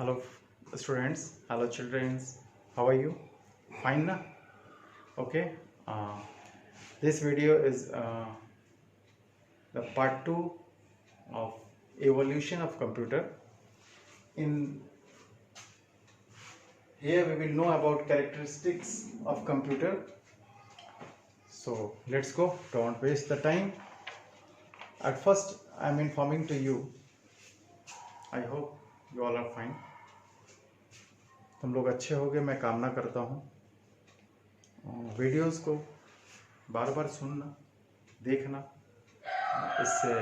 Hello students, hello children, how are you? Fine na? Okay. uh, this video is the part 2 of evolution of computer. In here we will know about characteristics of computer. So let's go, don't waste the time. At first I am informing to you, I hope you all are fine. तुम लोग अच्छे होगे मैं कामना करता हूँ। Videos को बार बार सुनना, देखना, इससे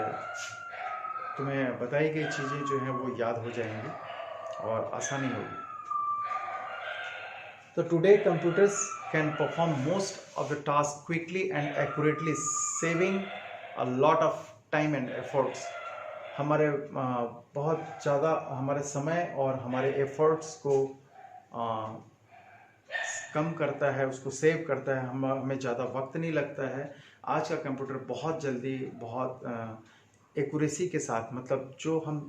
तुम्हें बताई गई चीज़ें जो हैं वो याद हो जाएंगी और आसानी होगी। तो today computers can perform most of the task quickly and accurately, saving a lot of time and efforts. हमारे बहुत ज़्यादा हमारे समय और हमारे एफर्ट्स को कम करता है, उसको सेव करता है। हमें ज़्यादा वक्त नहीं लगता है। आज का कंप्यूटर बहुत जल्दी, बहुत एक्यूरेसी के साथ, मतलब जो हम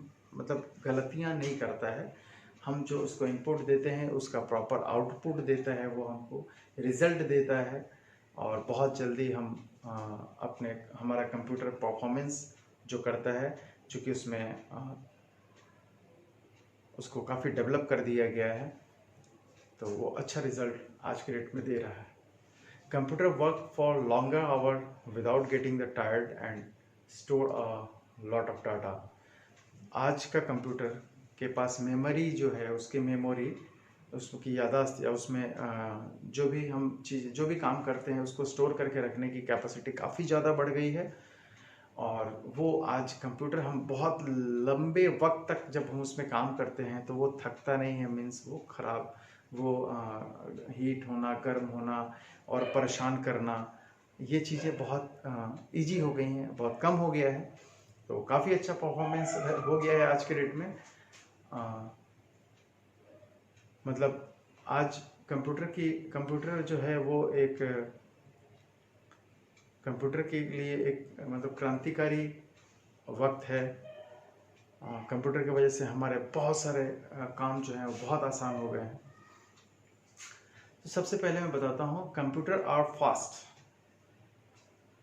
गलतियां नहीं करता है। हम जो उसको इनपुट देते हैं उसका प्रॉपर आउटपुट देता है, वो हमको रिजल्ट देता है और बहुत जल्दी हम हमारा कंप्यूटर परफॉर्मेंस जो करता है, चूँकि उसमें उसको काफ़ी डेवलप कर दिया गया है, तो वो अच्छा रिजल्ट आज के डेट में दे रहा है। Computer work for longer our without getting the tired and store a lot of data. आज का कंप्यूटर के पास मेमोरी जो है, उसकी मेमोरी, उसकी याददाश्त या उसमें जो भी हम चीज़, जो भी काम करते हैं उसको स्टोर करके रखने की कैपेसिटी काफ़ी ज़्यादा बढ़ गई है। और वो आज कंप्यूटर हम बहुत लंबे वक्त तक जब हम उसमें काम करते हैं तो वो थकता नहीं है। मीन्स वो ख़राब, वो हीट होना, गर्म होना और परेशान करना, ये चीज़ें बहुत इजी हो गई हैं, बहुत कम हो गया है। तो काफ़ी अच्छा परफॉर्मेंस हो गया है आज के डेट में। मतलब आज कंप्यूटर जो है वो एक कंप्यूटर के लिए एक क्रांतिकारी वक्त है। कंप्यूटर की वजह से हमारे बहुत सारे काम जो हैं वो बहुत आसान हो गए हैं। तो सबसे पहले मैं बताता हूँ, कंप्यूटर आर फास्ट।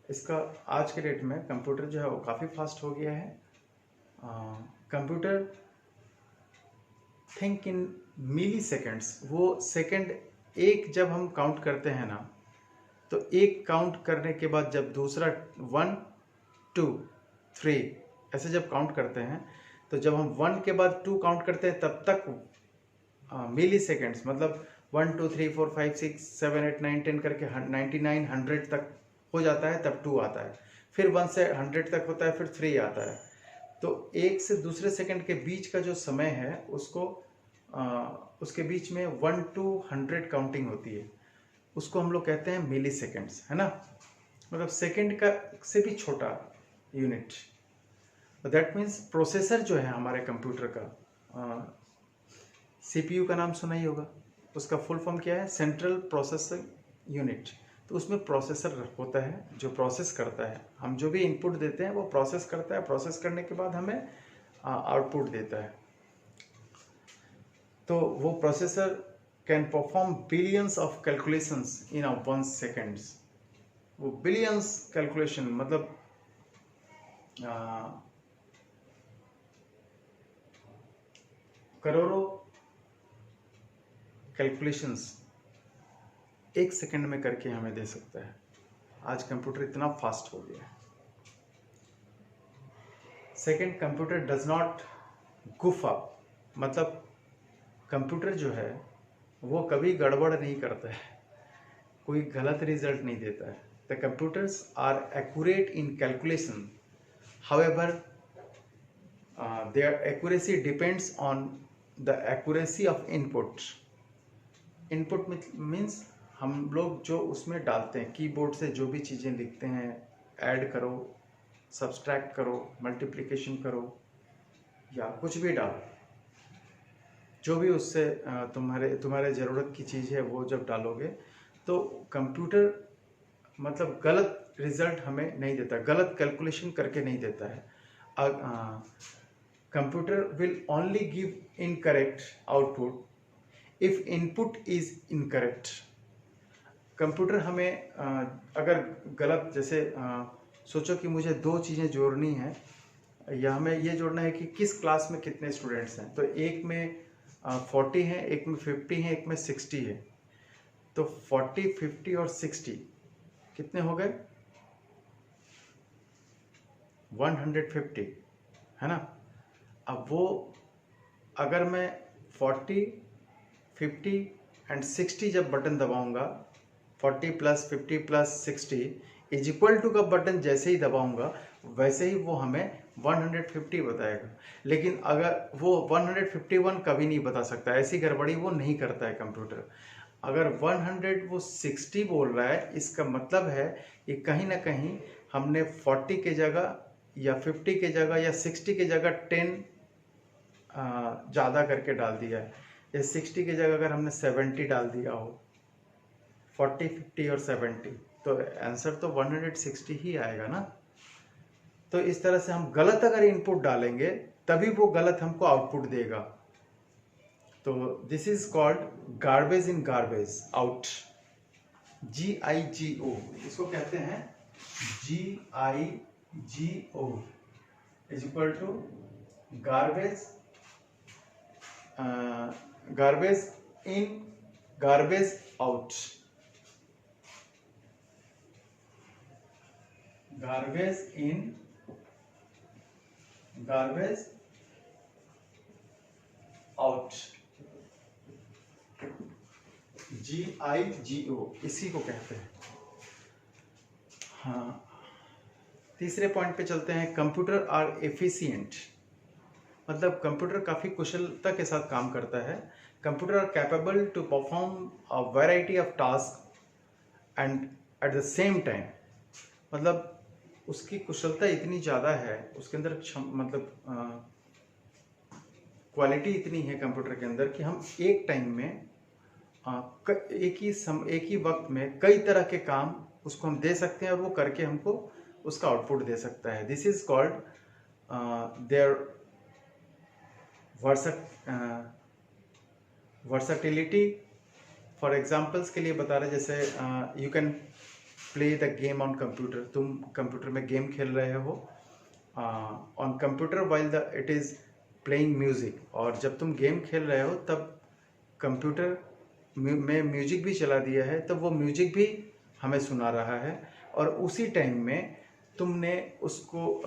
इसका आज के डेट में कंप्यूटर जो है वो काफ़ी फास्ट हो गया है। Computer think in milliseconds. वो सेकेंड एक जब हम काउंट करते हैं ना, तो एक काउंट करने के बाद जब दूसरा 1 2 3 ऐसे जब काउंट करते हैं, तो जब हम 1 के बाद 2 काउंट करते हैं तब तक मिली सेकेंड्स, मतलब 1 2 3 4 5 6 7 8 9 10 करके 99 100 तक हो जाता है, तब 2 आता है। फिर 1 से 100 तक होता है, फिर 3 आता है। तो एक से दूसरे सेकंड के बीच का जो समय है उसको उसके बीच में 1 to 100 काउंटिंग होती है, उसको हम लोग कहते हैं मिली सेकेंड्स, है ना। मतलब सेकंड का से भी छोटा यूनिट। दैट मीन्स प्रोसेसर जो है हमारे कंप्यूटर का, सीपीयू का नाम सुना ही होगा। उसका फुल फॉर्म क्या है? Central processing unit. तो उसमें प्रोसेसर होता है जो प्रोसेस करता है। हम जो भी इनपुट देते हैं वो प्रोसेस करता है, प्रोसेस करने के बाद हमें आउटपुट देता है। तो वो processor can perform billions of calculations in a 1 seconds. वो बिलियंस कैलकुलेशन मतलब करोड़ों कैलकुलेशंस 1 सेकेंड में करके हमें दे सकता है। आज कंप्यूटर इतना फास्ट हो गया है। Second, computer does not goof up. मतलब कंप्यूटर जो है वो कभी गड़बड़ नहीं करता है, कोई गलत रिजल्ट नहीं देता है। The computers are accurate in calculation, however their accuracy depends on the accuracy of input. Input means हम लोग जो उसमें डालते हैं, कीबोर्ड से जो भी चीज़ें लिखते हैं, ऐड करो, सब्सट्रैक्ट करो, मल्टीप्लिकेशन करो या कुछ भी डालो, जो भी उससे तुम्हारे ज़रूरत की चीज़ है वो जब डालोगे तो कंप्यूटर मतलब गलत रिजल्ट हमें नहीं देता, गलत कैलकुलेशन करके नहीं देता है। Computer will only give incorrect output if input is incorrect. Computer हमें अगर गलत, जैसे सोचो कि मुझे दो चीज़ें जोड़नी है, या हमें ये जोड़ना है कि किस क्लास में कितने स्टूडेंट्स हैं, तो एक में 40 हैं, एक में 50 हैं, एक में 60 है। तो 40, 50 और 60 कितने हो गए? 150, है ना। अब वो अगर मैं 40, 50 एंड 60 जब बटन दबाऊंगा, 40 plus 50 plus 60 is equal to का बटन जैसे ही दबाऊंगा वैसे ही वो हमें 150 बताएगा। लेकिन अगर वो 151 कभी नहीं बता सकता, ऐसी गड़बड़ी वो नहीं करता है कंप्यूटर। अगर 100 वो 60 बोल रहा है, इसका मतलब है कि कहीं ना कहीं हमने 40 के जगह या 50 के जगह या 60 के जगह 10 ज़्यादा करके डाल दिया है। या 60 की जगह अगर हमने 70 डाल दिया हो, 40, 50 और 70, तो आंसर तो 160 ही आएगा ना। तो इस तरह से हम गलत अगर इनपुट डालेंगे तभी वो गलत हमको आउटपुट देगा। तो this is called garbage in garbage out, GIGO इसको कहते हैं। GIGO is equal to garbage garbage in garbage out, garbage in garbage out, GIGO इसी को कहते हैं। हाँ, तीसरे पॉइंट पे चलते हैं। कंप्यूटर आर एफिशिएंट, मतलब कंप्यूटर काफ़ी कुशलता के साथ काम करता है। Computer are capable to perform a variety of task and at the same time, मतलब उसकी कुशलता इतनी ज़्यादा है, उसके अंदर मतलब क्वालिटी इतनी है कंप्यूटर के अंदर कि हम एक टाइम में एक ही वक्त में कई तरह के काम उसको हम दे सकते हैं और वो करके हमको उसका आउटपुट दे सकता है। This is called there versatility. For examples के लिए बता रहे, जैसे you can play the game on computer, तुम कंप्यूटर में गेम खेल रहे हो on computer while the it is playing music, और जब तुम गेम खेल रहे हो तब कंप्यूटर में म्यूजिक भी चला दिया है, तब वो म्यूजिक भी हमें सुना रहा है। और उसी टाइम में तुमने उसको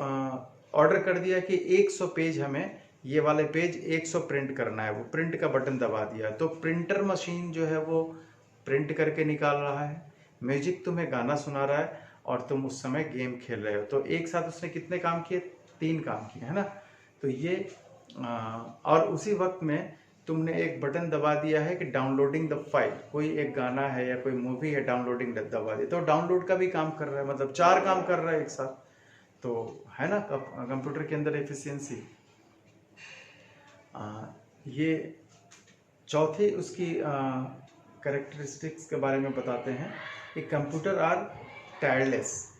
ऑर्डर कर दिया कि 100 पेज हमें, ये वाले पेज 100 प्रिंट करना है, वो प्रिंट का बटन दबा दिया, तो प्रिंटर मशीन जो है वो प्रिंट करके निकाल रहा है, म्यूजिक तुम्हें गाना सुना रहा है, और तुम उस समय गेम खेल रहे हो। तो एक साथ उसने कितने काम किए? 3 काम किए, है ना। तो ये और उसी वक्त में तुमने एक बटन दबा दिया है कि डाउनलोडिंग द फाइल, कोई एक गाना है या कोई मूवी है, डाउनलोडिंग दबा दी, तो डाउनलोड का भी काम कर रहा है, मतलब 4 काम कर रहा है एक साथ। तो है ना कंप्यूटर के अंदर एफिशिएंसी। ये चौथी उसकी कैरेक्टरिस्टिक्स के बारे में बताते हैं कि कंप्यूटर आर टायरलेस,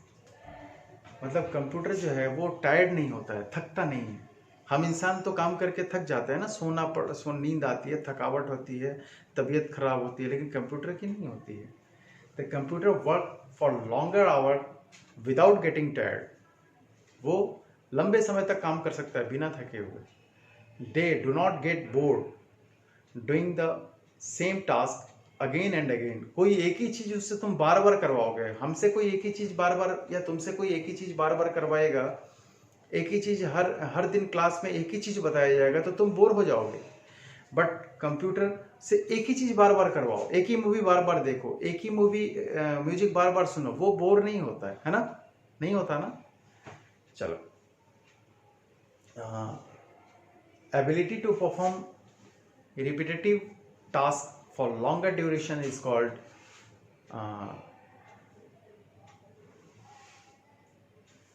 मतलब कंप्यूटर जो है वो टायर्ड नहीं होता है, थकता नहीं है। हम इंसान तो काम करके थक जाते हैं ना, नींद आती है, थकावट होती है, तबीयत खराब होती है, लेकिन कंप्यूटर की नहीं होती है। The computer work for longer our without getting tired, वो लंबे समय तक काम कर सकता है बिना थके हुए। They do not get bored doing the same task again and again, कोई एक ही चीज उससे तुम बार बार करवाओगे, हमसे कोई एक ही चीज बार बार, या तुमसे कोई एक ही चीज बार बार करवाएगा, एक ही चीज हर दिन क्लास में एक ही चीज बताया जाएगा, तो तुम बोर हो जाओगे। बट कंप्यूटर से एक ही चीज बार बार करवाओ, एक ही मूवी बार बार देखो, एक ही मूवी म्यूजिक बार बार सुनो, वो बोर नहीं होता है ना, नहीं होता ना। चलो, ability to perform repetitive task for longer duration is called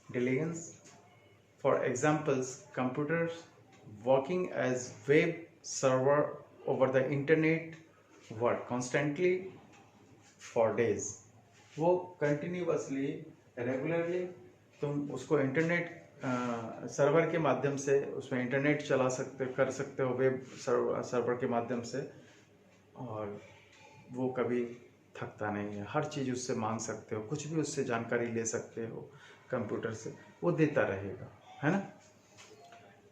diligence. For examples, computers working as web server over the internet work constantly for days. वो continuously regularly तुम उसको इंटरनेट सर्वर के माध्यम से उसमें इंटरनेट चला कर सकते हो, वेब सर्वर के माध्यम से, और वो कभी थकता नहीं है। हर चीज़ उससे मांग सकते हो, कुछ भी उससे जानकारी ले सकते हो कंप्यूटर से, वो देता रहेगा, है ना।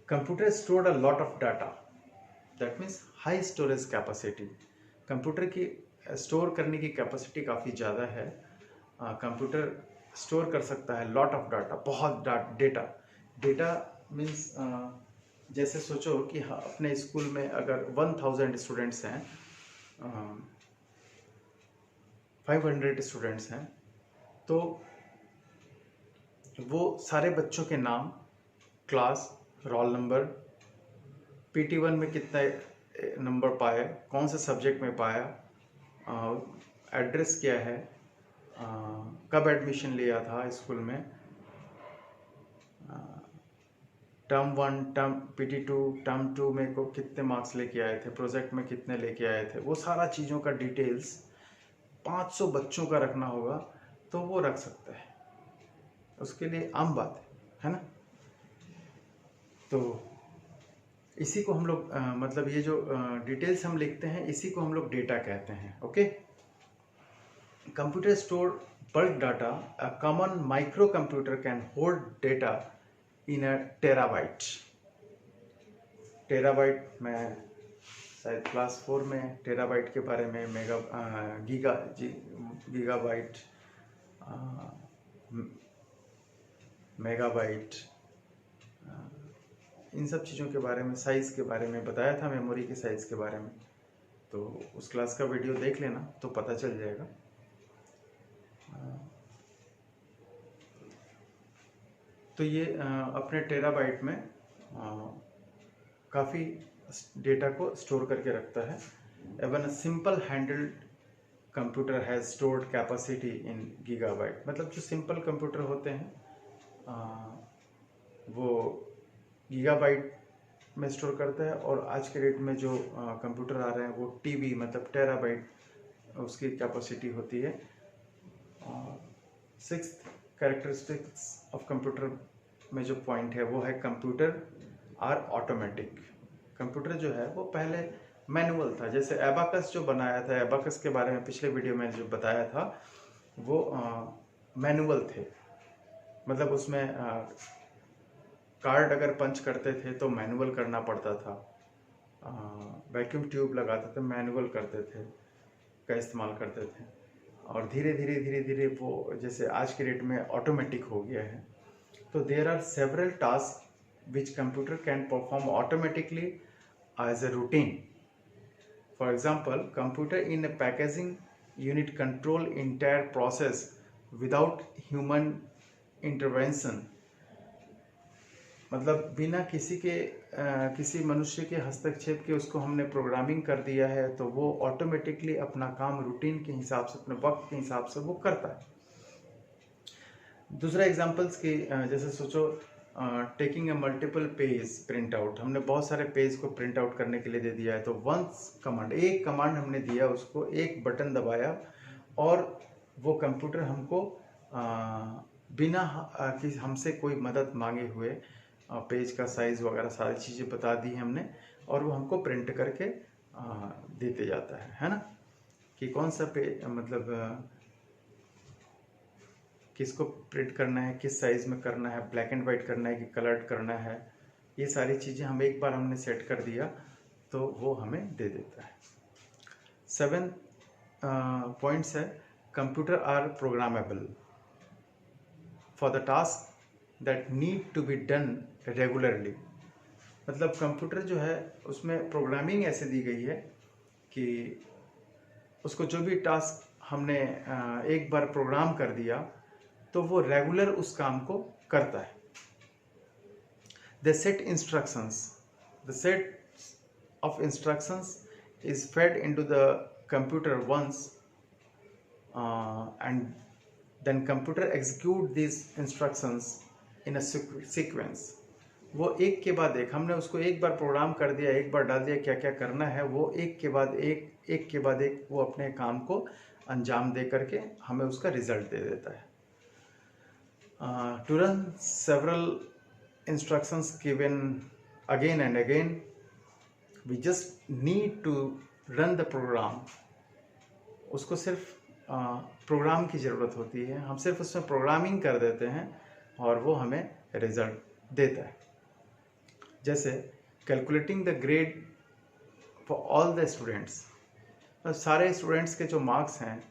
Computer stored a lot of data, that means high storage capacity. Computer की स्टोर करने की कैपेसिटी काफ़ी ज़्यादा है। कंप्यूटर स्टोर कर सकता है लॉट ऑफ डाटा, बहुत डेटा। डेटा मीन्स जैसे सोचो कि अपने स्कूल में अगर 1000 स्टूडेंट्स हैं, 500 स्टूडेंट्स हैं, तो वो सारे बच्चों के नाम, क्लास, रोल नंबर, PT1 में कितने नंबर पाए, कौन से सब्जेक्ट में पाया, एड्रेस क्या है, कब एडमिशन लिया था स्कूल में, टर्म 1, टर्म PT2, टर्म 2 में को कितने मार्क्स लेके आए थे, प्रोजेक्ट में कितने लेके आए थे, वो सारा चीज़ों का डिटेल्स 500 बच्चों का रखना होगा तो वो रख सकता है, उसके लिए आम बात है ना। तो इसी को हम लोग मतलब ये जो डिटेल्स हम लिखते हैं इसी को हम लोग डेटा कहते हैं। Okay, computer store bulk data. A common micro computer can hold data in a terabyte. Terabyte में शायद क्लास 4 में टेराबाइट के बारे में, गीगाबाइट, मेगाबाइट, इन सब चीज़ों के बारे में, साइज़ के बारे में बताया था, मेमोरी के साइज़ के बारे में। तो उस क्लास का वीडियो देख लेना तो पता चल जाएगा। तो ये अपने टेराबाइट में काफ़ी डेटा को स्टोर करके रखता है। Even simple handled computer has stored capacity in gigabyte. मतलब जो सिंपल कंप्यूटर होते हैं वो गीगाबाइट में स्टोर करता है, और आज के डेट में जो कंप्यूटर आ रहे हैं वो TB मतलब टेराबाइट उसकी कैपेसिटी होती है। 6th कैरेक्टरिस्टिक्स ऑफ कंप्यूटर में जो पॉइंट है वो है कंप्यूटर आर ऑटोमेटिक। कंप्यूटर जो है वो पहले मैनुअल था, जैसे एबाकस जो बनाया था, एबाकस के बारे में पिछले वीडियो में जो बताया था, वो मैनुअल थे। मतलब उसमें कार्ड अगर पंच करते थे तो मैनुअल करना पड़ता था, वैक्यूम ट्यूब लगाते थे मैनुअल करते थे, का इस्तेमाल करते थे, और धीरे धीरे वो जैसे आज के डेट में ऑटोमेटिक हो गया है। तो there are several task which computer can perform automatically as a routine. For example, computer in a packaging unit control entire process without human intervention. मतलब बिना किसी मनुष्य के हस्तक्षेप के उसको हमने प्रोग्रामिंग कर दिया है, तो वो ऑटोमेटिकली अपना काम रूटीन के हिसाब से, अपने वक्त के हिसाब से वो करता है। दूसरा एग्जांपल्स की जैसे सोचो taking a multiple page print out. हमने बहुत सारे पेज को प्रिंट आउट करने के लिए दे दिया है, तो वंस कमांड, एक कमांड हमने दिया उसको, एक बटन दबाया और वो कंप्यूटर हमको बिना हमसे कोई मदद मांगे हुए पेज का साइज़ वगैरह सारी चीज़ें बता दी हमने, और वो हमको प्रिंट करके देते जाता है ना, कि कौन सा पेज मतलब किसको प्रिंट करना है, किस साइज़ में करना है, ब्लैक एंड वाइट करना है कि कलर्ड करना है, ये सारी चीज़ें हम एक बार हमने सेट कर दिया तो वो हमें दे देता है। 7 पॉइंट्स है, computer are programmable for the task that need to be done regularly. मतलब कंप्यूटर जो है उसमें प्रोग्रामिंग ऐसे दी गई है कि उसको जो भी टास्क हमने एक बार प्रोग्राम कर दिया तो वो रेगुलर उस काम को करता है। The set instructions, the set of instructions is fed into the computer once and then computer execute this instructions in a sequence. वो एक के बाद एक, हमने उसको एक बार प्रोग्राम कर दिया, एक बार डाल दिया क्या क्या करना है, वो एक के बाद एक वो अपने काम को अंजाम दे करके हमें उसका रिजल्ट दे देता है। To run several instructions given again and again. We just need to run the program. उसको सिर्फ प्रोग्राम की ज़रूरत होती है, हम सिर्फ उसमें प्रोग्रामिंग कर देते हैं और वो हमें रिजल्ट देता है। जैसे calculating the grade for all the students, सारे स्टूडेंट्स के जो मार्क्स हैं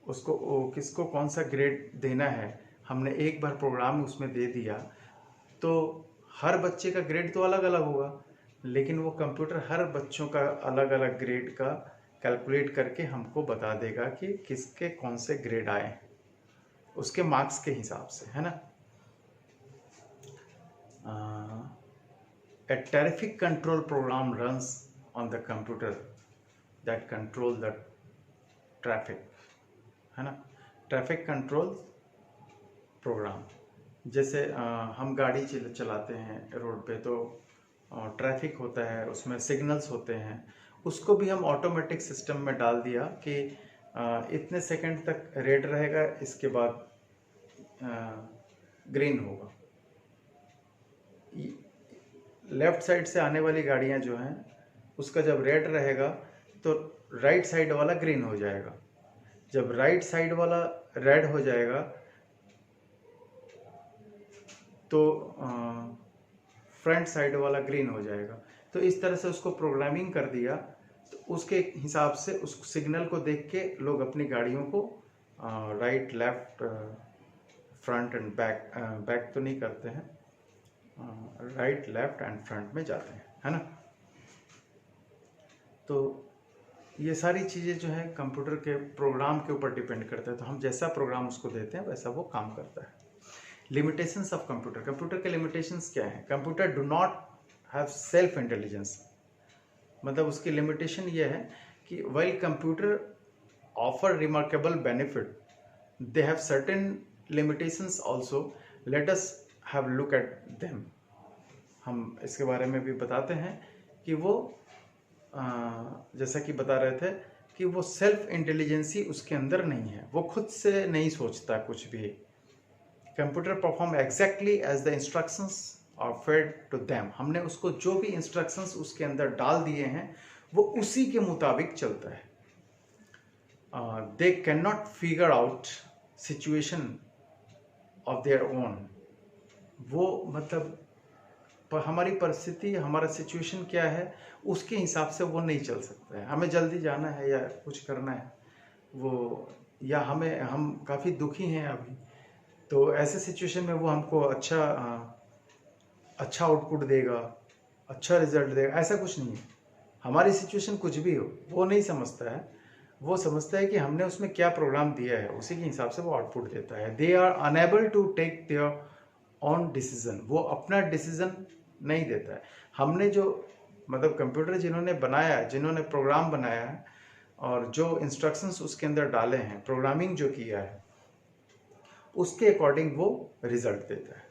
उसको किसको कौन सा ग्रेड देना है, हमने एक बार प्रोग्राम उसमें दे दिया तो हर बच्चे का ग्रेड तो अलग अलग होगा, लेकिन वो कंप्यूटर हर बच्चों का अलग अलग ग्रेड का कैलकुलेट करके हमको बता देगा कि किसके कौन से ग्रेड आए हैं उसके मार्क्स के हिसाब से, है ना। A terrific control program runs on the computer that control the traffic, है ना। ट्रैफिक कंट्रोल प्रोग्राम, जैसे हम गाड़ी चलाते हैं रोड पे तो ट्रैफिक होता है, उसमें सिग्नल्स होते हैं, उसको भी हम ऑटोमेटिक सिस्टम में डाल दिया कि इतने सेकंड तक रेड रहेगा, इसके बाद ग्रीन होगा। लेफ्ट साइड से आने वाली गाड़ियां जो हैं उसका जब रेड रहेगा तो राइट साइड वाला ग्रीन हो जाएगा, जब राइट साइड वाला रेड हो जाएगा तो फ्रंट साइड वाला ग्रीन हो जाएगा। तो इस तरह से उसको प्रोग्रामिंग कर दिया, तो उसके हिसाब से उस सिग्नल को देख के लोग अपनी गाड़ियों को right left front end back तो नहीं करते हैं, राइट लेफ्ट एंड फ्रंट में जाते हैं, है ना। तो ये सारी चीज़ें जो है कंप्यूटर के प्रोग्राम के ऊपर डिपेंड करता है, तो हम जैसा प्रोग्राम उसको देते हैं वैसा वो काम करता है। लिमिटेशंस ऑफ कंप्यूटर, कंप्यूटर के लिमिटेशंस क्या है? Computer do not have self intelligence, मतलब उसकी लिमिटेशन ये है कि while computer offer remarkable benefit they have certain limitations also, let us have look at them. हम इसके बारे में भी बताते हैं कि वो जैसा कि बता रहे थे कि वो सेल्फ इंटेलिजेंसी उसके अंदर नहीं है, वो खुद से नहीं सोचता कुछ भी। Computer perform exactly as the instructions are fed to them, हमने उसको जो भी इंस्ट्रक्शंस उसके अंदर डाल दिए हैं वो उसी के मुताबिक चलता है। They can not figure out situation of their own, वो मतलब हमारी परिस्थिति, हमारा सिचुएशन क्या है उसके हिसाब से वो नहीं चल सकता है। हमें जल्दी जाना है या कुछ करना है वो, या हम काफ़ी दुखी हैं अभी, तो ऐसे सिचुएशन में वो हमको अच्छा आउटपुट देगा, अच्छा रिजल्ट देगा, ऐसा कुछ नहीं है। हमारी सिचुएशन कुछ भी हो वो नहीं समझता है, वो समझता है कि हमने उसमें क्या प्रोग्राम दिया है उसी के हिसाब से वो आउटपुट देता है। They are unable to take their own decision, वो अपना डिसीजन नहीं देता है। हमने जो मतलब कंप्यूटर जिन्होंने बनाया है, जिन्होंने प्रोग्राम बनाया है और जो इंस्ट्रक्शंस उसके अंदर डाले हैं, प्रोग्रामिंग जो किया है उसके अकॉर्डिंग वो रिजल्ट देता है।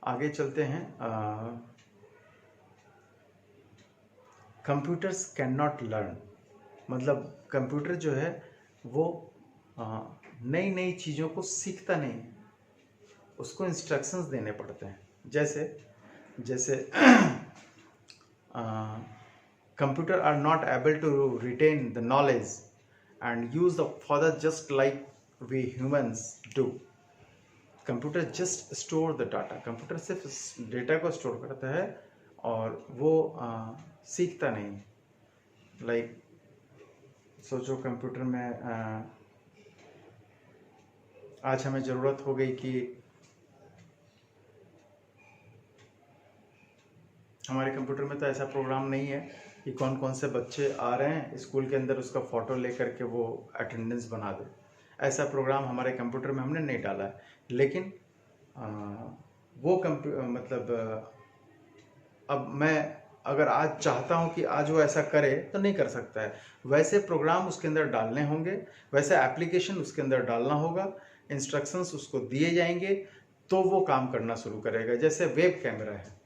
आगे चलते हैं। कंप्यूटर्स कैन नॉट लर्न, मतलब कंप्यूटर जो है वो नई नई चीज़ों को सीखता नहीं है, उसको इंस्ट्रक्शंस देने पड़ते हैं। जैसे computer are not able to retain the knowledge and use the further just like we humans do. Computer just store the data, computer सिर्फ डेटा को स्टोर करता है और वो सीखता नहीं। लाइक सोचो कंप्यूटर में आज हमें ज़रूरत हो गई कि हमारे कंप्यूटर में तो ऐसा प्रोग्राम नहीं है कि कौन कौन से बच्चे आ रहे हैं स्कूल के अंदर, उसका फ़ोटो लेकर के वो अटेंडेंस बना दे। ऐसा प्रोग्राम हमारे कंप्यूटर में हमने नहीं डाला है, लेकिन वो मतलब अब मैं अगर आज चाहता हूँ कि आज वो ऐसा करे तो नहीं कर सकता है। वैसे प्रोग्राम उसके अंदर डालने होंगे, वैसे एप्लीकेशन उसके अंदर डालना होगा, इंस्ट्रक्शंस उसको दिए जाएंगे तो वो काम करना शुरू करेगा। जैसे वेब कैमरा है,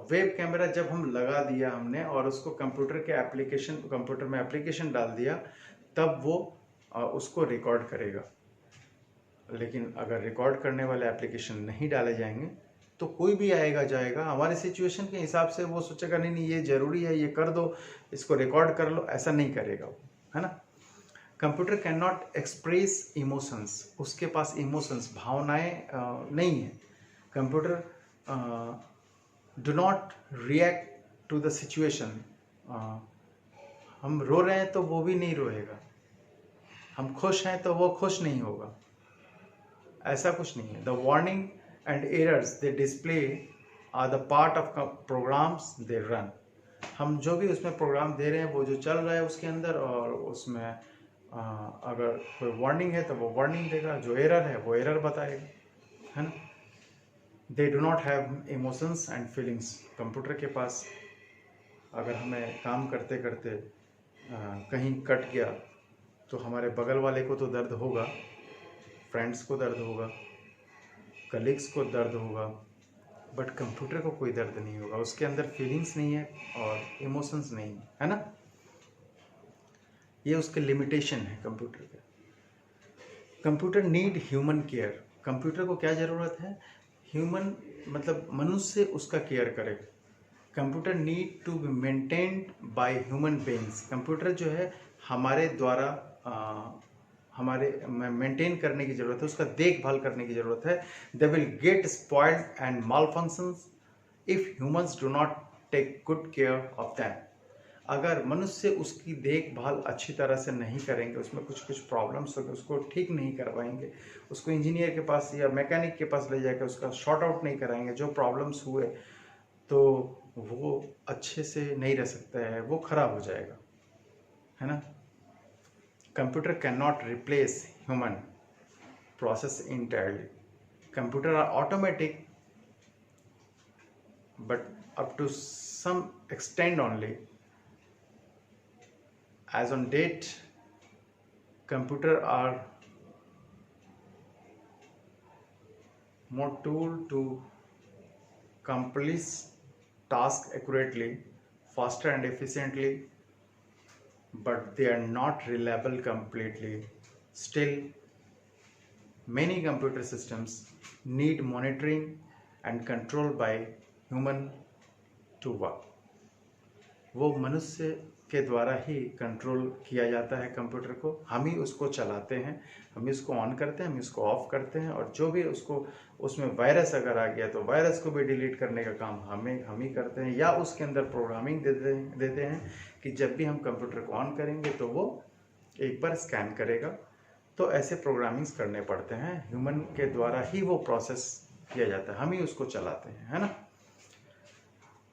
वेब कैमरा जब हम लगा दिया हमने और उसको कंप्यूटर में एप्लीकेशन डाल दिया तब वो उसको रिकॉर्ड करेगा। लेकिन अगर रिकॉर्ड करने वाले एप्लीकेशन नहीं डाले जाएंगे तो कोई भी आएगा जाएगा, हमारे सिचुएशन के हिसाब से वो सोचेगा नहीं नहीं ये ज़रूरी है, ये कर दो, इसको रिकॉर्ड कर लो, ऐसा नहीं करेगा वो, है ना। Computer can not express emotions, उसके पास इमोशंस भावनाएं नहीं है। Computer do not react to the situation. हम रो रहे हैं तो वो भी नहीं रोएगा, हम खुश हैं तो वो खुश नहीं होगा, ऐसा कुछ नहीं है। The warning and errors they display are the part of programs they run. हम जो भी उसमें प्रोग्राम दे रहे हैं वो जो चल रहा है उसके अंदर, और उसमें अगर कोई वार्निंग है तो वो वार्निंग देगा, जो एरर है वो एरर बताएगा, है ना। They do not have emotions and feelings. Computer के पास अगर हमें काम करते करते कहीं कट गया तो हमारे बगल वाले को तो दर्द होगा, फ्रेंड्स को दर्द होगा, कलीग्स को दर्द होगा, बट कंप्यूटर को कोई दर्द नहीं होगा, उसके अंदर फीलिंग्स नहीं है और इमोशंस नहीं है ना। ये उसके लिमिटेशन है कंप्यूटर के। Computer need human care. Computer को क्या ज़रूरत है? ह्यूमन मतलब मनुष्य उसका केयर करे। Computer need to be maintained by human beings. Computer जो है हमारे द्वारा हमारे मेंटेन करने की ज़रूरत है, उसका देखभाल करने की ज़रूरत है। They will get spoiled and malfunctions if humans do not take good care of them. अगर मनुष्य उसकी देखभाल अच्छी तरह से नहीं करेंगे, उसमें कुछ कुछ प्रॉब्लम्स होंगे, उसको ठीक नहीं करवाएंगे, उसको इंजीनियर के पास या मैकेनिक के पास ले जाकर उसका शॉर्ट आउट नहीं कराएंगे, जो प्रॉब्लम्स हुए तो वो अच्छे से नहीं रह सकता है, वो खराब हो जाएगा, है ना। Computer can not replace human process entirely. Computer are automatic but up to some extent only. As on date, computer are more tool to accomplish tasks accurately, faster and efficiently, but they are not reliable completely. Still, many computer systems need monitoring and control by human to work. वो मनुष्य के द्वारा ही control किया जाता है computer को। हम ही उसको चलाते हैं, हम ही उसको ऑन करते हैं, हम इसको ऑफ करते हैं, और जो भी उसको उसमें वायरस अगर आ गया तो वायरस को भी डिलीट करने का काम हम ही करते हैं, या उसके अंदर प्रोग्रामिंग देते हैं कि जब भी हम कंप्यूटर को ऑन करेंगे तो वो एक बार स्कैन करेगा। तो ऐसे प्रोग्रामिंग्स करने पड़ते हैं, ह्यूमन के द्वारा ही वो प्रोसेस किया जाता है, हम ही उसको चलाते हैं, है ना।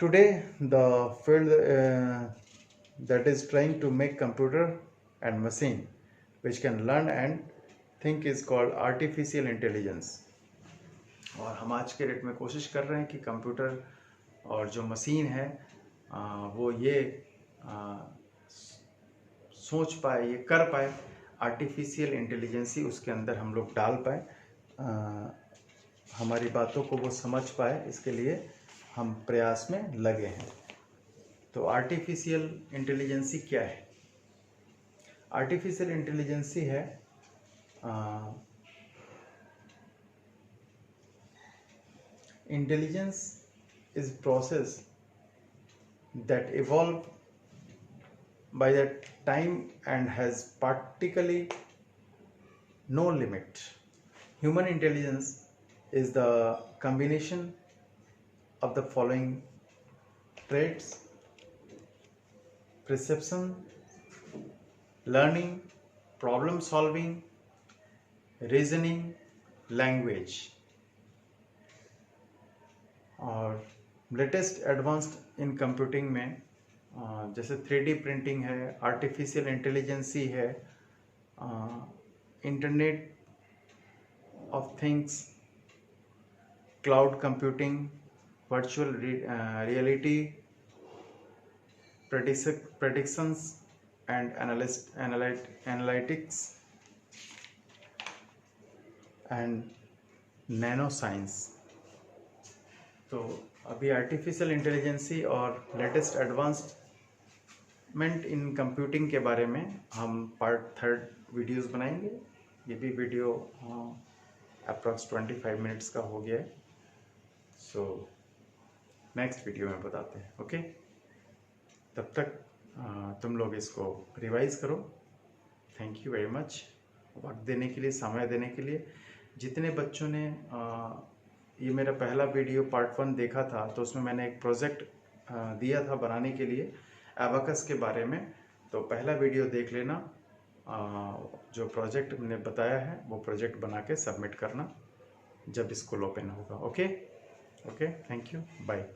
Today, the field that is trying to make computer and machine which can learn and think is called artificial intelligence. और हम आज के डेट में कोशिश कर रहे हैं कि कंप्यूटर और जो मशीन है वो ये सोच पाए, ये कर पाए, आर्टिफिशियल इंटेलिजेंसी उसके अंदर हम लोग डाल पाए, हमारी बातों को वो समझ पाए, इसके लिए हम प्रयास में लगे हैं। तो आर्टिफिशियल इंटेलिजेंसी क्या है? आर्टिफिशियल इंटेलिजेंसी है intelligence is process that evolve by the time and has practically no limit. Human intelligence is the combination of the following traits: perception, learning, problem solving, reasoning, language. और latest advanced in computing में जैसे 3D printing है, artificial intelligence है, internet of things, cloud computing, virtual reality, predictions and analytics and nano science. तो अभी artificial intelligence और latest advancement in computing के बारे में हम पार्ट 3 वीडियोस बनाएंगे। ये भी वीडियो अप्रॉक्स 25 मिनट्स का हो गया है। सो नेक्स्ट वीडियो में बताते हैं। ओके, तब तक तुम लोग इसको रिवाइज करो। थैंक यू वेरी मच वक्त देने के लिए, समय देने के लिए। जितने बच्चों ने ये मेरा पहला वीडियो पार्ट 1 देखा था, तो उसमें मैंने एक प्रोजेक्ट दिया था बनाने के लिए एबाकस के बारे में। तो पहला वीडियो देख लेना, जो प्रोजेक्ट मैंने बताया है वो प्रोजेक्ट बना के सबमिट करना जब स्कूल ओपन होगा। Okay, thank you, bye.